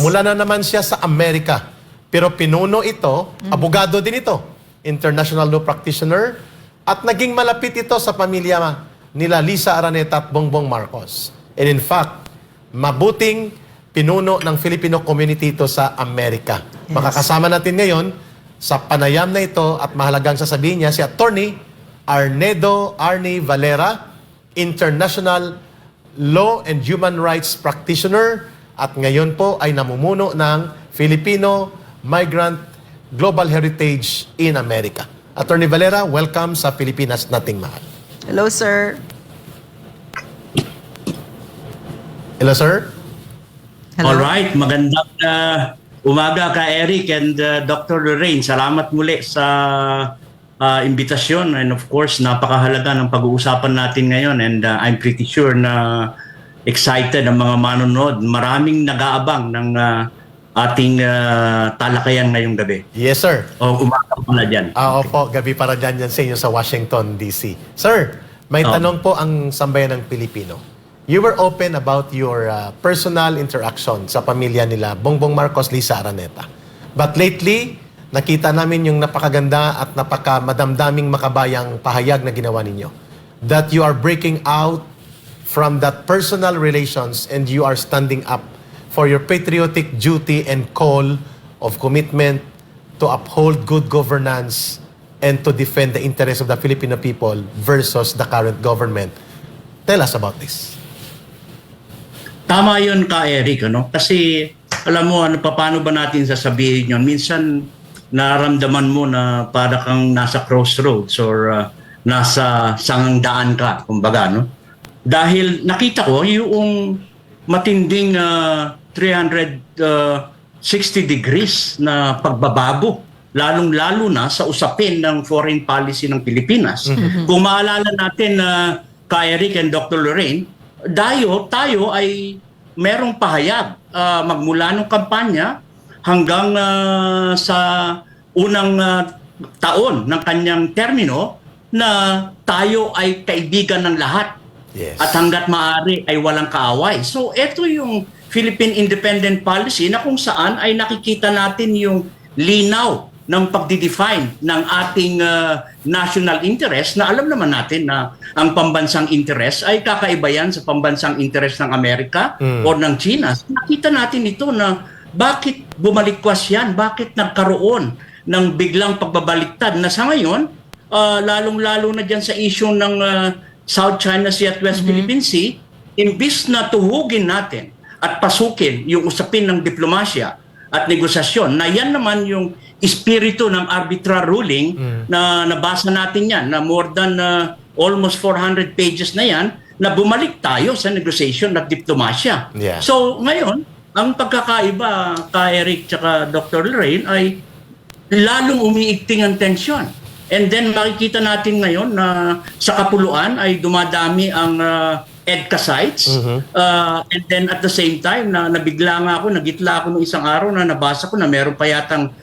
Mula na naman siya sa Amerika. Pero pinuno ito, abogado din ito, international law practitioner, at naging malapit ito sa pamilya nila Lisa Araneta at Bongbong Marcos. And in fact, mabuting pinuno ng Filipino community ito sa Amerika. Makakasama natin ngayon sa panayam na ito at mahalagang sasabihin niya si Attorney Arnie Valera, International Law and Human Rights Practitioner, at ngayon po ay namumuno ng Filipino Migrant Global Heritage in America. Attorney Valera, welcome sa Pilipinas Nating Mahal. Hello, sir. Hello, sir. Hello. Alright, magandang umaga ka Eric and Dr. Lorraine. Salamat muli sa imbitasyon, and of course napakahalaga ng pag-uusapan natin ngayon, and I'm pretty sure na excited ang mga manonood. Maraming nag-aabang ng ating talakayan ngayong gabi. Yes, sir. O umaga pala dyan. Opo, gabi para dyan sa inyo sa Washington, D.C. Sir, may tanong po ang sambayan ng Pilipino. You were open about your personal interaction sa pamilya nila Bongbong Marcos, Lisa Araneta. But lately, nakita namin yung napakaganda at napakamadamdaming makabayang pahayag na ginawa ninyo. That you are breaking out from that personal relations and you are standing up for your patriotic duty and call of commitment to uphold good governance and to defend the interests of the Filipino people versus the current government. Tell us about this. Tama yun ka Eric, ano? Kasi alam mo, paano ba natin sasabihin yun? Minsan naramdaman mo na para kang nasa crossroads or nasa sangandaan ka, kumbaga, no? Dahil nakita ko yung matinding 360 degrees na pagbabago, lalong-lalo na sa usapin ng foreign policy ng Pilipinas. Kung maalala natin ka Eric and Dr. Lorraine, tayo ay merong pahayag magmula ng kampanya hanggang sa unang taon ng kanyang termino na tayo ay kaibigan ng lahat. Yes. At hanggat maaari ay walang kaaway. So ito yung Philippine Independent Policy na kung saan ay nakikita natin yung linaw ng pagdidefine ng ating national interest, na alam naman natin na ang pambansang interest ay kakaiba yan sa pambansang interest ng Amerika o ng China. So, nakita natin ito na bakit bumalikwas yan, bakit nagkaroon ng biglang pagbabaliktad na sa ngayon, lalong-lalo na dyan sa issue ng South China Sea at West Philippine Sea, imbis na tuhugin natin at pasukin yung usapin ng diplomasya at negosasyon, na yan naman yung espiritu ng arbitral ruling na nabasa natin yan, na more than almost 400 pages na yan, na bumalik tayo sa negotiation at diplomasya. Yeah. So ngayon, ang pagkakaiba ka Eric tsaka Dr. Lorraine ay lalong umiigting ang tensyon. And then makikita natin ngayon na sa kapuluan ay dumadami ang EDCA sites. And then at the same time, nabigla nga ako, nagitla ako nung isang araw na nabasa ko na meron pa yatang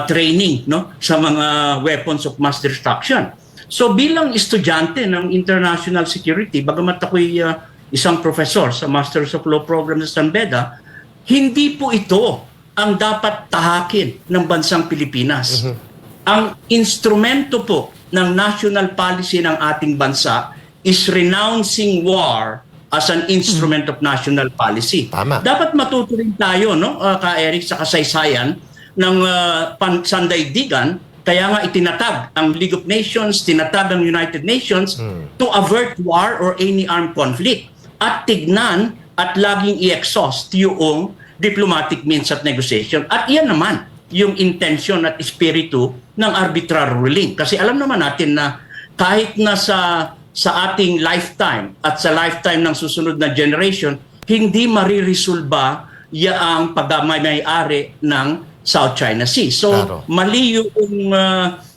training, no, sa mga weapons of mass destruction. So bilang estudyante ng international security, bagamat ako'y isang professor sa Masters of Law program sa San Beda, hindi po ito ang dapat tahakin ng bansang Pilipinas. Ang instrumento po ng national policy ng ating bansa is renouncing war as an instrument of national policy. Tama. Dapat matuto rin tayo, no, ka Eric, sa kasaysayan ng sandaigdigan. Kaya nga itinatag ang League of Nations, tinatag ang United Nations to avert war or any armed conflict. At tignan at laging i-exhaust yung diplomatic means at negotiation. At iyan naman yung intention at espiritu ng arbitral ruling. Kasi alam naman natin na kahit na sa ating lifetime at sa lifetime ng susunod na generation, hindi mariresolba ang pagmamay-ari ng South China Sea. So, Claro. mali yung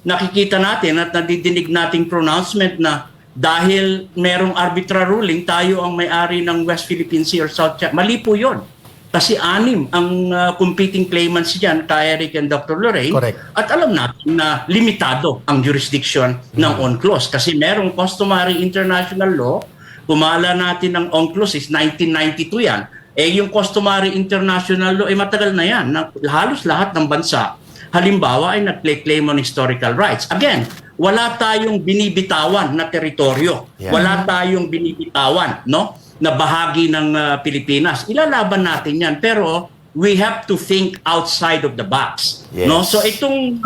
nakikita natin at nadidinig nating pronouncement na dahil merong arbitral ruling, tayo ang may-ari ng West Philippine Sea or South China. Mali po yun. Kasi 6 ang competing claimants dyan, ka Eric and Dr. Lorraine. Correct. At alam natin na limitado ang jurisdiction ng UNCLOS. Kasi merong customary international law. Kumala natin ng UNCLOS is 1992 yan. Yung customary international law, matagal na yan. Halos lahat ng bansa, halimbawa, ay nag-claim on historical rights. Again, wala tayong binibitawan na teritoryo. Yeah. Wala tayong binibitawan, no, na bahagi ng Pilipinas. Ilalaban natin yan. Pero we have to think outside of the box. Yes. No? So itong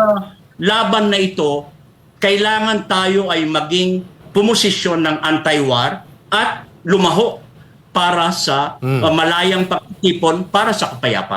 laban na ito, kailangan tayo ay maging pumosisyon ng anti-war at lumaho para sa malayang pagtipon para sa kapayapaan.